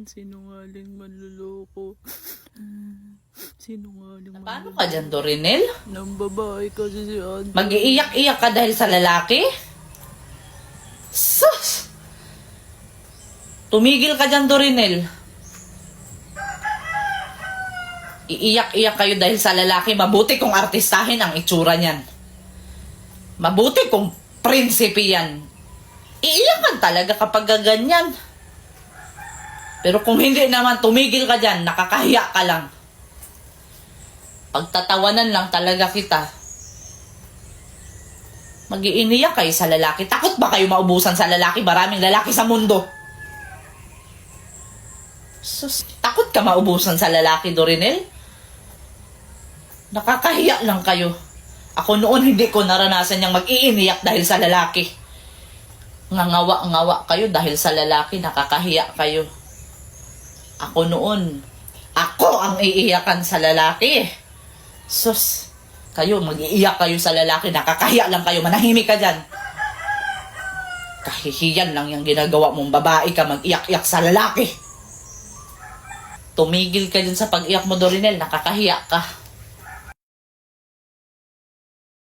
Sinungaling manluloko. Sinungaling Paano ka dyan, Dorinel? Nang babae kasi si Ate. Mag-iiyak-iyak ka dahil sa lalaki? Sus! Tumigil ka dyan, Dorinel. Iiyak-iyak kayo dahil sa lalaki. Mabuti kung artistahin ang itsura niyan. Mabuti kung prinsipe yan. Iiyakan talaga kapag ganyan. Pero kung hindi naman, tumigil ka dyan. Nakakahiya ka lang. Pagtatawanan lang talaga kita. Mag-iiniyak kayo sa lalaki. Takot ba kayo maubusan sa lalaki? Maraming lalaki sa mundo. Sus, takot ka maubusan sa lalaki, Dorinel? Nakakahiya lang kayo. Ako noon hindi ko naranasan yung mag-iiniyak dahil sa lalaki. Ngangawa-ngawa kayo dahil sa lalaki. Nakakahiya kayo. Ako noon, ako ang iiyakan sa lalaki. Sus, kayo, mag-iiyak kayo sa lalaki. Nakakahiya lang kayo. Manahimik ka dyan. Kahihiyan lang yung ginagawa mong babae ka mag-iyak-iyak sa lalaki. Tumigil ka dyan sa pag-iyak mo, Dorinel. Nakakahiya ka.